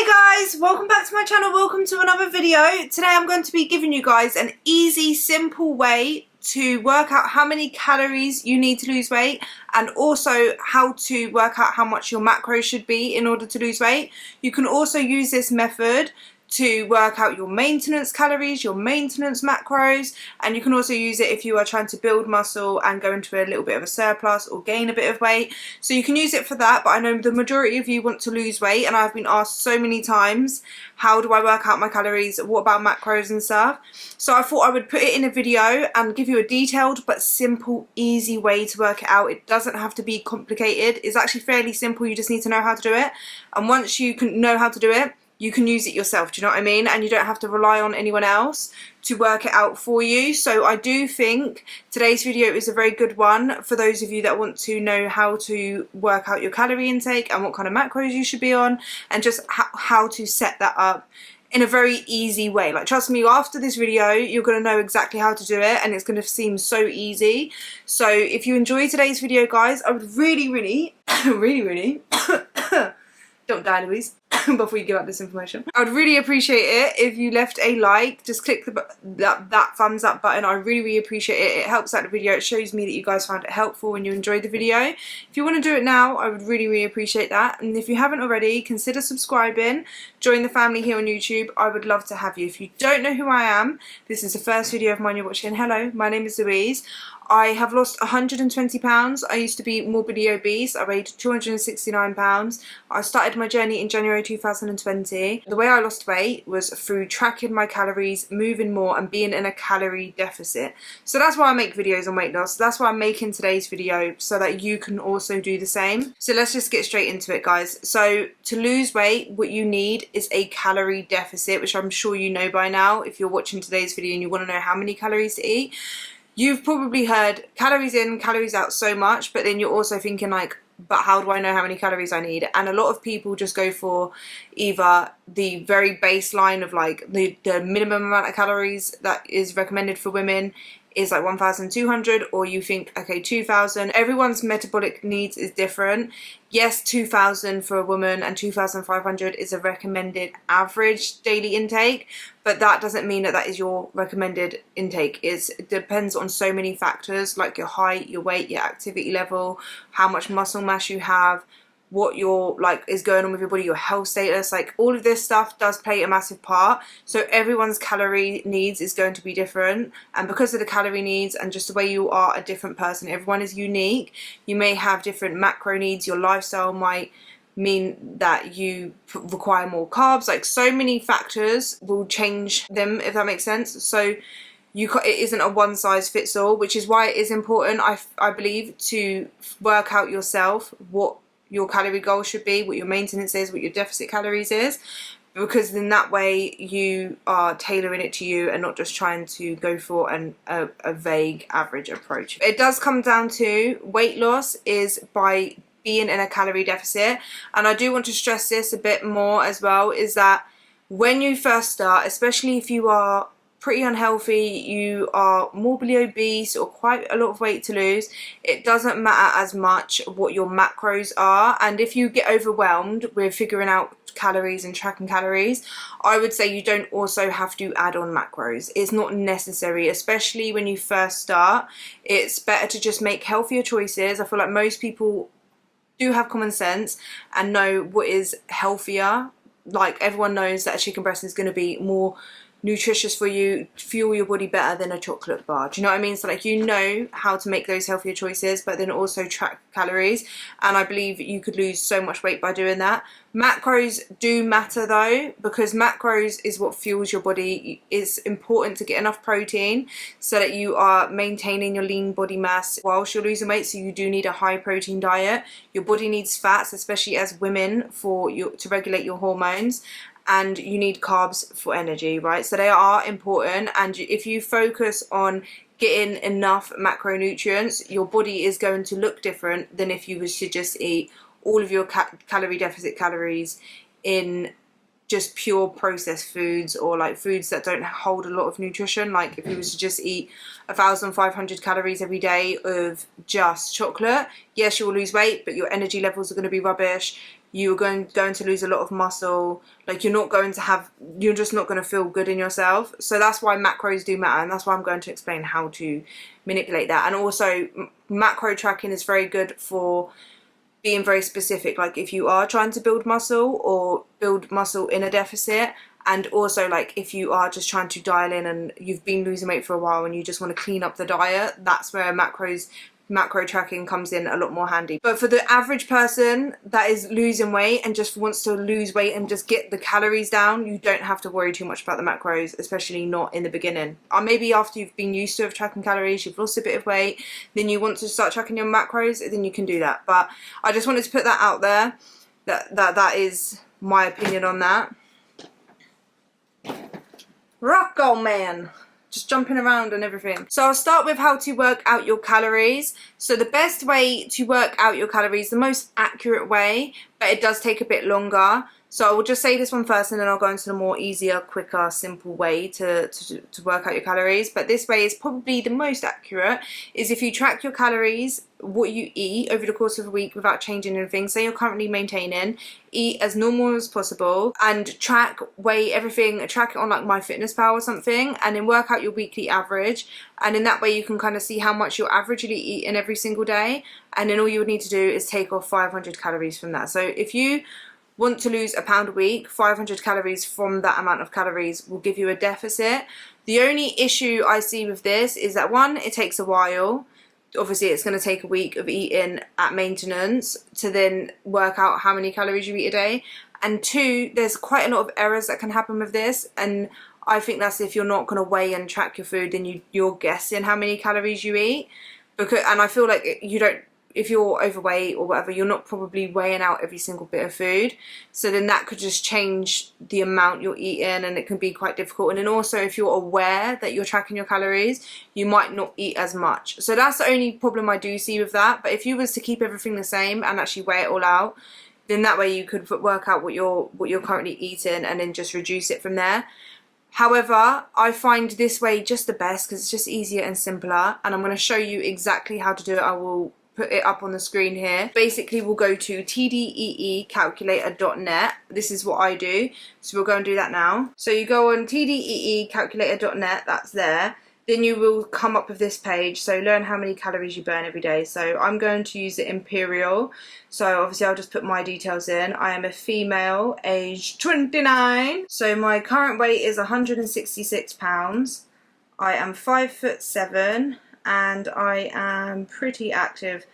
Hey guys, welcome back to my channel, welcome to another video. Today I'm going to be giving you guys an easy, simple way to work out how many calories you need to lose weight, and also how to work out how much your macros should be in order to lose weight. You can also use this method to work out your maintenance calories, your maintenance macros, and you can also use it if you are trying to build muscle and go into a little bit of a surplus or gain a bit of weight. So you can use it for that, but I know the majority of you want to lose weight, and I've been asked so many times, how do I work out my calories, what about macros and stuff? So I thought I would put it in a video and give you a detailed but simple, easy way to work it out. It doesn't have to be complicated. It's actually fairly simple, you just need to know how to do it. And once you can know how to do it, you can use it yourself, do you know what I mean? And you don't have to rely on anyone else to work it out for you. So I do think today's video is a very good one for those of you that want to know how to work out your calorie intake and what kind of macros you should be on, and just how to set that up in a very easy way. Like, trust me, after this video you're going to know exactly how to do it, and it's going to seem so easy. So if you enjoy today's video, guys, I would really don't die, Louise, before you give up this information. I would really appreciate it if you left a like. Just click that thumbs up button. I really appreciate it. It helps out the video. It shows me that you guys found it helpful and you enjoyed the video. If you want to do it now, I would really appreciate that. And if you haven't already, consider subscribing. Join the family here on YouTube. I would love to have you. If you don't know who I am, this is the first video of mine you're watching. Hello, my name is Louise. I have lost 120 pounds. I used to be morbidly obese. I weighed 269 pounds. I started my journey in January 2020. The way I lost weight was through tracking my calories, moving more, and being in a calorie deficit. So that's why I make videos on weight loss. That's why I'm making today's video, so that you can also do the same. So let's just get straight into it, guys. So to lose weight, what you need is a calorie deficit, which I'm sure you know by now if you're watching today's video and you want to know how many calories to eat. You've probably heard calories in, calories out so much, but then you're also thinking like, but how do I know how many calories I need? And a lot of people just go for either the very baseline of like the minimum amount of calories that is recommended for women is like 1,200, or you think, okay, 2,000. Everyone's metabolic needs is different. Yes, 2,000 for a woman and 2,500 is a recommended average daily intake, but that doesn't mean that that is your recommended intake. It depends on so many factors, like your height, your weight, your activity level, how much muscle mass you have, what your is going on with your body, your health status. Like, all of this stuff does play a massive part. So everyone's calorie needs is going to be different, and because of the calorie needs and just the way you are a different person, everyone is unique. You may have different macro needs. Your lifestyle might mean that you require more carbs. Like, so many factors will change them, if that makes sense. So it isn't a one size fits all, which is why it is important, I believe, to work out yourself what your calorie goal should be, what your maintenance is, what your deficit calories is, because then that way you are tailoring it to you and not just trying to go for a vague average approach. It does come down to weight loss is by being in a calorie deficit. And I do want to stress this a bit more as well, is that when you first start, especially if you are pretty unhealthy, you are morbidly obese or quite a lot of weight to lose, it doesn't matter as much what your macros are. And if you get overwhelmed with figuring out calories and tracking calories, I would say you don't also have to add on macros. It's not necessary, especially when you first start. It's better to just make healthier choices. I feel like most people do have common sense and know what is healthier. Like, everyone knows that a chicken breast is going to be more nutritious for you, fuel your body better than a chocolate bar. Do you know what I mean? So like, you know how to make those healthier choices, but then also track calories. And I believe you could lose so much weight by doing that. Macros do matter though, because macros is what fuels your body. It's important to get enough protein so that you are maintaining your lean body mass whilst you're losing weight. So you do need a high protein diet. Your body needs fats, especially as women, to regulate your hormones. And you need carbs for energy, right? So they are important, and if you focus on getting enough macronutrients, your body is going to look different than if you was to just eat all of your calorie deficit calories in just pure processed foods, or like foods that don't hold a lot of nutrition. Like, if you was to just eat 1,500 calories every day of just chocolate, yes, you will lose weight, but your energy levels are going to be rubbish. you're going to lose a lot of muscle. Like you're just not going to feel good in yourself. So that's why macros do matter, and that's why I'm going to explain how to manipulate that. And also macro tracking is very good for being very specific, like if you are trying to build muscle or build muscle in a deficit, and also like if you are just trying to dial in and you've been losing weight for a while and you just want to clean up the diet. That's where macro tracking comes in a lot more handy. But for the average person that is losing weight and just wants to lose weight and just get the calories down, you don't have to worry too much about the macros, especially not in the beginning. Or maybe after you've been used to tracking calories, you've lost a bit of weight, then you want to start tracking your macros, then you can do that. But I just wanted to put that out there, that is my opinion on that. Rocco man, just jumping around and everything. So I'll start with how to work out your calories. So the best way to work out your calories, the most accurate way, but it does take a bit longer. So I will just say this one first, and then I'll go into the more easier, quicker, simple way to work out your calories. But this way is probably the most accurate, is if you track your calories, what you eat over the course of a week without changing anything. Say you're currently maintaining, eat as normal as possible, and weigh everything, track it on like MyFitnessPal or something, and then work out your weekly average. And in that way you can kind of see how much you're averagely eating every single day, and then all you would need to do is take off 500 calories from that. So if you want to lose a pound a week, 500 calories from that amount of calories will give you a deficit. The only issue I see with this is that, one, it takes a while. Obviously it's going to take a week of eating at maintenance to then work out how many calories you eat a day. And two, there's quite a lot of errors that can happen with this, and I think that's if you're not going to weigh and track your food, then you're guessing how many calories you eat. And I feel like if you're overweight or whatever, you're not probably weighing out every single bit of food. So then that could just change the amount you're eating, and it can be quite difficult. And then also if you're aware that you're tracking your calories, you might not eat as much. So that's the only problem I do see with that. But if you was to keep everything the same and actually weigh it all out, then that way you could work out what you're currently eating and then just reduce it from there. However, I find this way just the best because it's just easier and simpler, and I'm going to show you exactly how to do it. I will put it up on the screen here. Basically we'll go to TDEEcalculator.net. This is what I do, so we'll go and do that now. So you go on TDEEcalculator.net, that's there. Then you will come up with this page, so learn how many calories you burn every day. So I'm going to use the Imperial, so obviously I'll just put my details in. I am a female, age 29, so my current weight is 166 pounds. I am 5'7", and I am pretty active.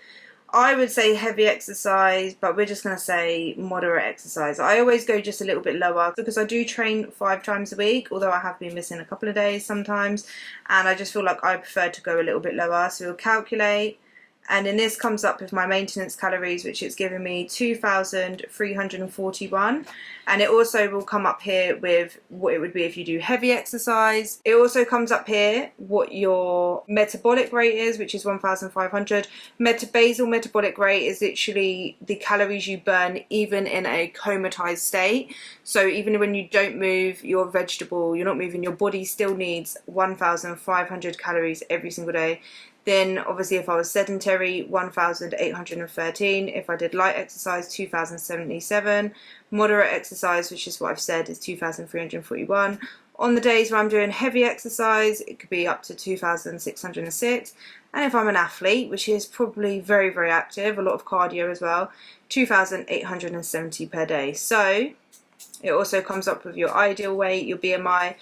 I would say heavy exercise, but we're just going to say moderate exercise. I always go just a little bit lower because I do train 5 times a week, although I have been missing a couple of days sometimes, and I just feel like I prefer to go a little bit lower. So we'll calculate, and then this comes up with my maintenance calories, which is giving me 2,341, and it also will come up here with what it would be if you do heavy exercise. It also comes up here what your metabolic rate is, which is 1,500. Basal metabolic rate is literally the calories you burn even in a comatized state. So even when you don't move, you're vegetable, you're not moving, your body still needs 1,500 calories every single day. Then obviously if I was sedentary, 1,813. If I did light exercise, 2,077. Moderate exercise, which is what I've said, is 2,341. On the days where I'm doing heavy exercise, it could be up to 2,606. And if I'm an athlete, which is probably very, very active, a lot of cardio as well, 2,870 per day. So it also comes up with your ideal weight, your BMI,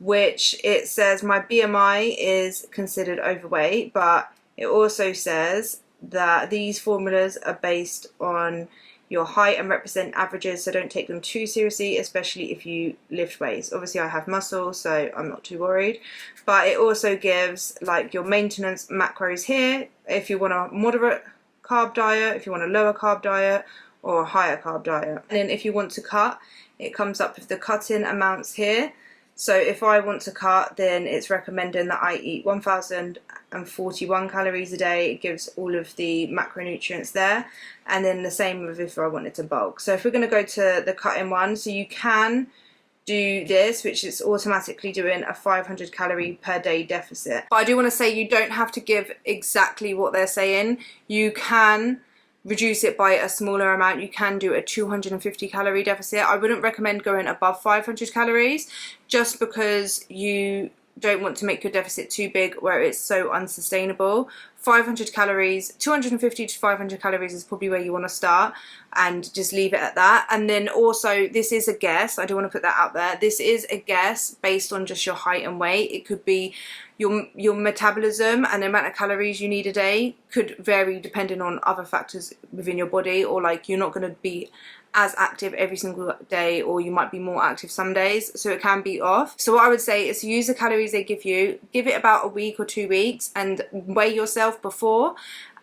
which it says my BMI is considered overweight, but it also says that these formulas are based on your height and represent averages, so don't take them too seriously, especially if you lift weights. Obviously I have muscle, so I'm not too worried, but it also gives like your maintenance macros here, if you want a moderate carb diet, if you want a lower carb diet, or a higher carb diet. And then if you want to cut, it comes up with the cut-in amounts here. So if I want to cut, then it's recommending that I eat 1,041 calories a day. It gives all of the macronutrients there. And then the same with if I wanted to bulk. So if we're going to go to the cut-in one, so you can do this, which is automatically doing a 500 calorie per day deficit. But I do want to say you don't have to give exactly what they're saying. You can reduce it by a smaller amount, you can do a 250 calorie deficit. I wouldn't recommend going above 500 calories just because you don't want to make your deficit too big where it's so unsustainable. 500 calories, 250 to 500 calories is probably where you want to start, and just leave it at that. And then also, this is a guess, I do want to put that out there, this is a guess based on just your height and weight. It could be your metabolism and the amount of calories you need a day could vary depending on other factors within your body, or like you're not going to be as active every single day, or you might be more active some days, so it can be off. So what I would say is use the calories they give you, give it about a week or 2 weeks, and weigh yourself before,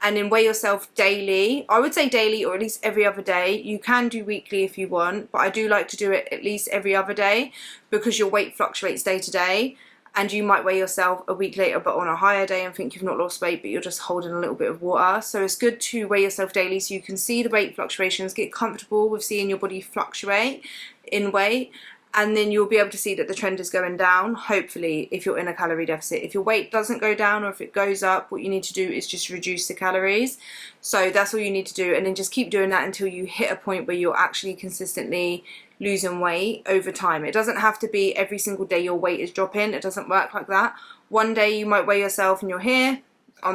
and then weigh yourself daily. I would say daily, or at least every other day. You can do weekly if you want, but I do like to do it at least every other day because your weight fluctuates day to day. And you might weigh yourself a week later but on a higher day and think you've not lost weight, but you're just holding a little bit of water. So it's good to weigh yourself daily so you can see the weight fluctuations, get comfortable with seeing your body fluctuate in weight, and then you'll be able to see that the trend is going down, hopefully, if you're in a calorie deficit. If your weight doesn't go down, or if it goes up, what you need to do is just reduce the calories. So that's all you need to do, and then just keep doing that until you hit a point where you're actually consistently losing weight over time. It doesn't have to be every single day your weight is dropping. It doesn't work like that. One day you might weigh yourself and you're here,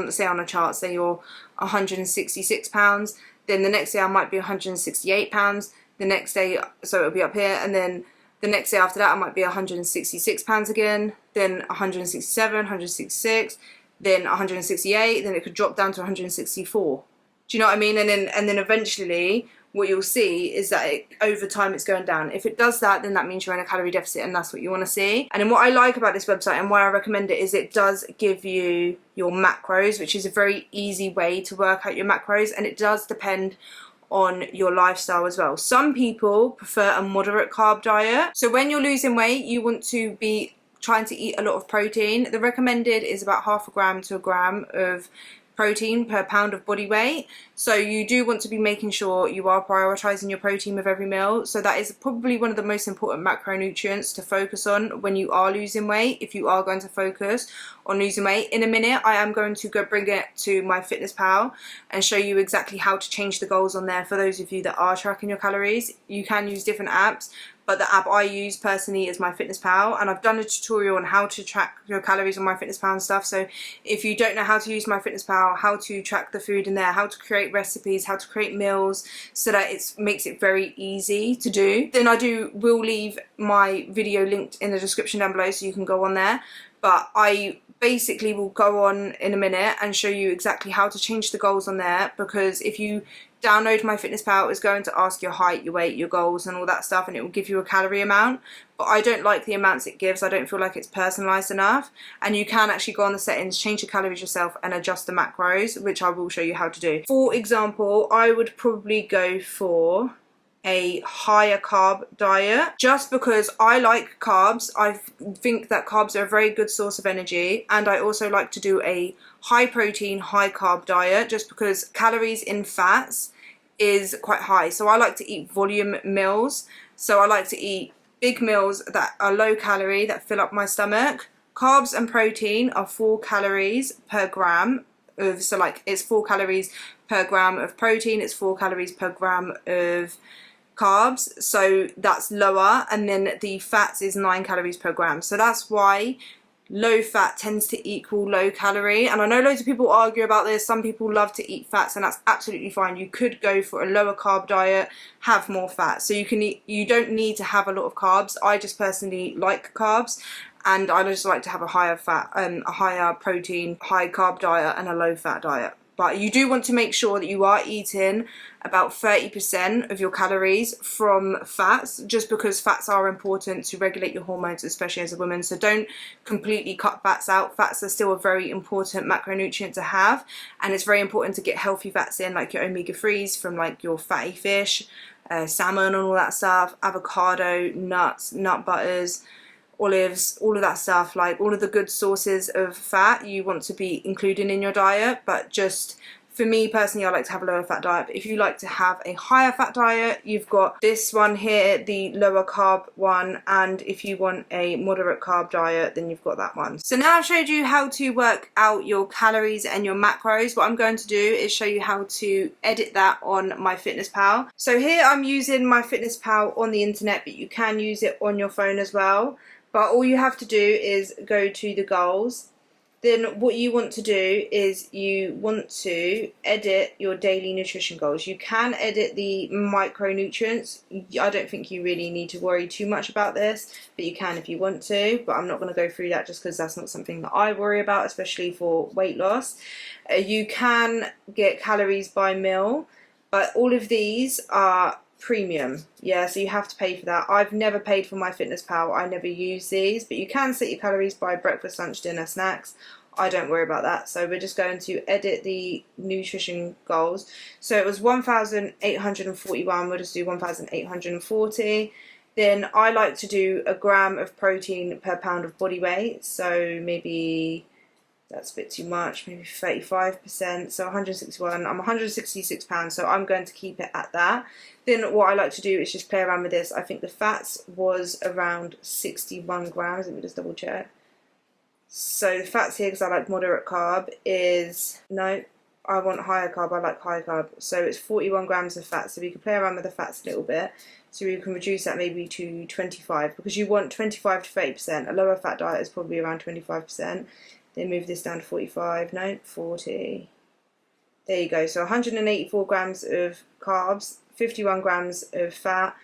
say on a chart, say you're 166 pounds, then the next day I might be 168 pounds, the next day, so it'll be up here, and then the next day after that I might be 166 pounds again, then 167, 166, then 168, then it could drop down to 164. Do you know what I mean? And then eventually what you'll see is that over time it's going down. If it does that, then that means you're in a calorie deficit, and that's what you want to see. And then what I like about this website and why I recommend it is it does give you your macros, which is a very easy way to work out your macros, and it does depend on your lifestyle as well. Some people prefer a moderate carb diet. So when you're losing weight, you want to be trying to eat a lot of protein. The recommended is about 0.5 gram to 1 gram of protein per pound of body weight. So you do want to be making sure you are prioritizing your protein with every meal. So that is probably one of the most important macronutrients to focus on when you are losing weight, if you are going to focus on losing weight. In a minute I am going to go bring it to MyFitnessPal and show you exactly how to change the goals on there for those of you that are tracking your calories. You can use different apps, but the app I use personally is MyFitnessPal, and I've done a tutorial on how to track your calories on MyFitnessPal and stuff. So if you don't know how to use MyFitnessPal, how to track the food in there, how to create recipes, how to create meals, so that it makes it very easy to do, then will leave my video linked in the description down below so you can go on there. But I basically will go on in a minute and show you exactly how to change the goals on there, because if you download MyFitnessPal, it's going to ask your height, your weight, your goals and all that stuff, and it will give you a calorie amount, but I don't like the amounts it gives. I don't feel like it's personalized enough, and you can actually go on the settings, change the calories yourself and adjust the macros, which I will show you how to do. For example, I would probably go for a higher carb diet just because I like carbs. I think that carbs are a very good source of energy, and I also like to do a high protein, high carb diet just because calories in fats is quite high. So I like to eat volume meals. So I like to eat big meals that are low calorie, that fill up my stomach. Carbs and protein are 4 calories per gram of, so like it's 4 calories per gram of protein, it's 4 calories per gram of carbs, so that's lower, and then the fats is 9 calories per gram. So that's why low fat tends to equal low calorie. And I know loads of people argue about this. Some people love to eat fats, and that's absolutely fine. You could go for a lower carb diet, have more fat, so you can eat, you don't need to have a lot of carbs. I just personally like carbs, and I just like to have a higher fat a higher protein, high carb diet and a low fat diet. But you do want to make sure that you are eating about 30% of your calories from fats, just because fats are important to regulate your hormones, especially as a woman. So don't completely cut fats out. Fats are still a very important macronutrient to have, and it's very important to get healthy fats in, like your omega-3s from like your fatty fish, salmon and all that stuff, avocado, nuts, nut butters, olives, all of that stuff, like all of the good sources of fat you want to be including in your diet. But just For me personally, I like to have a lower fat diet, but if you like to have a higher fat diet, you've got this one here, the lower carb one, and if you want a moderate carb diet, then you've got that one. So now I've showed you how to work out your calories and your macros. What I'm going to do is show you how to edit that on MyFitnessPal. So here I'm using MyFitnessPal on the internet, but you can use it on your phone as well. But all you have to do is go to the goals. Then what you want to do is you want to edit your daily nutrition goals. You can edit the micronutrients. I don't think you really need to worry too much about this, but you can if you want to. But I'm not going to go through that just because that's not something that I worry about, especially for weight loss. You can get calories by meal, but all of these are premium, yeah, so you have to pay for that. I've never paid for MyFitnessPal. I never use these, but you can set your calories by breakfast, lunch, dinner, snacks. I don't worry about that. So we're just going to edit the nutrition goals. So it was 1,841. We'll just do 1,840. Then I like to do a gram of protein per pound of body weight. So maybe that's a bit too much, maybe 35%, so 161. I'm 166 pounds, so I'm going to keep it at that. Then what I like to do is just play around with this. I think the fats was around 61 grams. Let me just double check. So the fats here, because I like moderate carb, is, no, I want higher carb. I like high carb. So it's 41 grams of fat. So we can play around with the fats a little bit. So we can reduce that maybe to 25, because you want 25 to 30%. A lower fat diet is probably around 25%. Then move this down to 45, no, 40. There you go. So 184 grams of carbs, 51 grams of fat,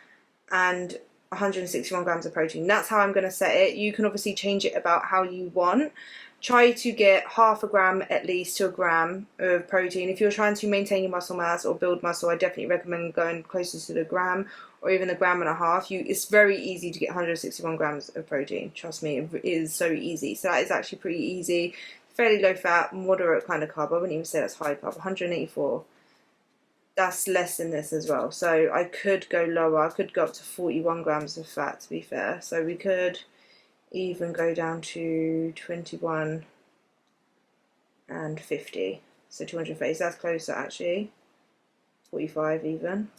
and 161 grams of protein. That's how I'm going to set it. You can obviously change it about how you want. Try to get half a gram at least to a gram of protein. If you're trying to maintain your muscle mass or build muscle, I definitely recommend going closer to the gram or even a gram and a half. It's very easy to get 161 grams of protein. Trust me, it is so easy. So that is actually pretty easy. Fairly low fat, moderate kind of carb. I wouldn't even say that's high carb. 184. That's less than this as well. So I could go lower. I could go up to 41 grams of fat, to be fair. So we could even go down to 21 and 50. So 230. So that's closer actually. 45 even.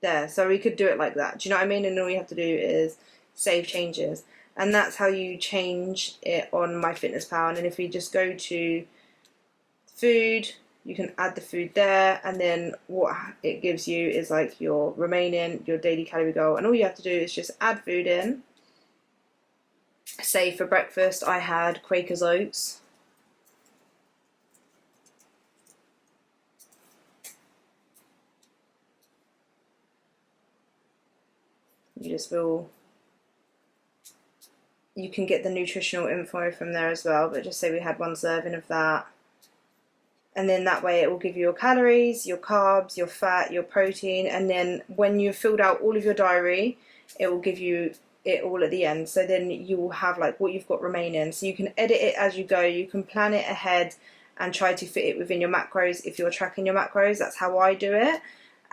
There. So we could do it like that. Do you know what I mean? And all you have to do is save changes. And that's how you change it on MyFitnessPal. And then if we just go to food, you can add the food there, and then what it gives you is like your daily calorie goal, and all you have to do is just add food in. Say for breakfast I had Quaker's oats. You can get the nutritional info from there as well, but just say we had 1 serving of that. And then that way it will give you your calories, your carbs, your fat, your protein, and then when you've filled out all of your diary, it will give you it all at the end. So then you will have like what you've got remaining. So you can edit it as you go, you can plan it ahead and try to fit it within your macros if you're tracking your macros. That's how I do it.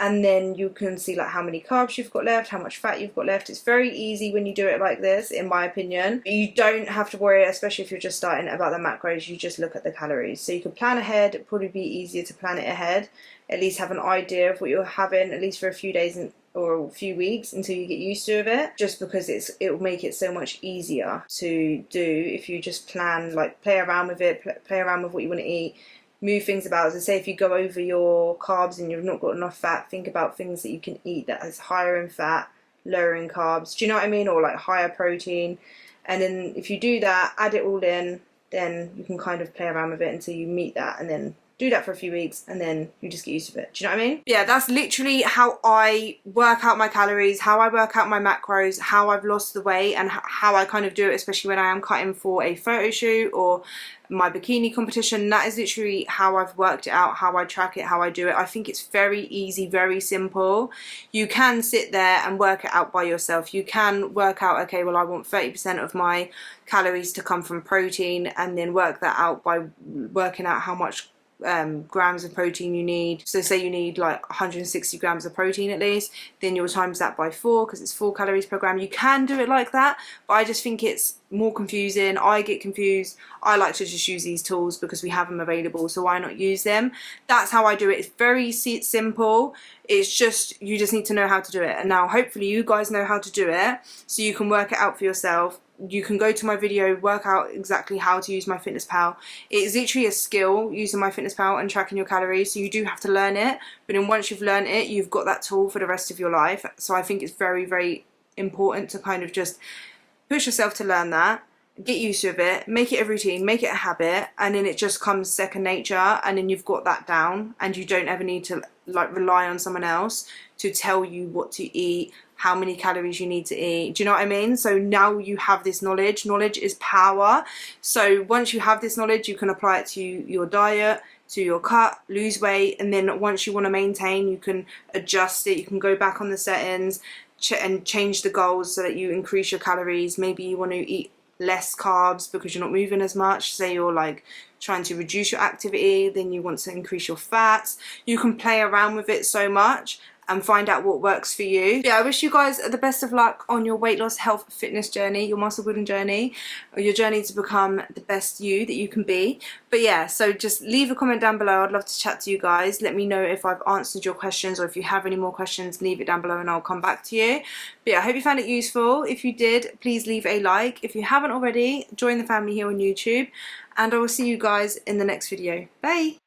And then you can see like how many carbs you've got left, how much fat you've got left. It's very easy when you do it like this, in my opinion. You don't have to worry, especially if you're just starting, about the macros. You just look at the calories. So you can plan ahead. It'd probably be easier to plan it ahead. At least have an idea of what you're having, at least for a few days or a few weeks until you get used to it. Just because it will make it so much easier to do if you just plan, like play around with it, play around with what you want to eat. Move things about. So say if you go over your carbs and you've not got enough fat, think about things that you can eat that is higher in fat, lower in carbs. Do you know what I mean? Or like higher protein. And then if you do that, add it all in, then you can kind of play around with it until you meet that, and then do that for a few weeks, and then you just get used to it. Do you know what I mean? Yeah, that's literally how I work out my calories, how I work out my macros, how I've lost the weight, and how I kind of do it, especially when I am cutting for a photo shoot or my bikini competition. That is literally how I've worked it out, how I track it, how I do it. I think it's very easy, very simple. You can sit there and work it out by yourself. You can work out, okay, well, I want 30% of my calories to come from protein, and then work that out by working out how much grams of protein you need. So say you need like 160 grams of protein at least, then you'll times that by 4 because it's 4 calories per gram. You can do it like that, but I just think it's more confusing. I get confused. I like to just use these tools because we have them available, so why not use them? That's how I do it. It's very simple. It's just, you just need to know how to do it. And now hopefully you guys know how to do it, so you can work it out for yourself. You can go to my video, work out exactly how to use MyFitnessPal. It is literally a skill, using MyFitnessPal and tracking your calories, so you do have to learn it. But then once you've learned it, you've got that tool for the rest of your life. So I think it's very, very important to kind of just push yourself to learn that, get used to it, make it a routine, make it a habit, and then it just comes second nature, and then you've got that down, and you don't ever need to like rely on someone else to tell you what to eat, how many calories you need to eat. Do you know what I mean? So now you have this knowledge. Knowledge is power. So once you have this knowledge, you can apply it to your diet, to your cut, lose weight, and then once you want to maintain, you can adjust it. You can go back on the settings and change the goals so that you increase your calories. Maybe you want to eat less carbs because you're not moving as much. Say you're like trying to reduce your activity, then you want to increase your fats. You can play around with it so much and find out what works for you. Yeah, I wish you guys the best of luck on your weight loss, health, fitness journey, your muscle building journey, or your journey to become the best you that you can be. But yeah, so just leave a comment down below. I'd love to chat to you guys. Let me know if I've answered your questions, or if you have any more questions, leave it down below and I'll come back to you. But yeah, I hope you found it useful. If you did, please leave a like. If you haven't already, join the family here on YouTube, and I will see you guys in the next video. Bye.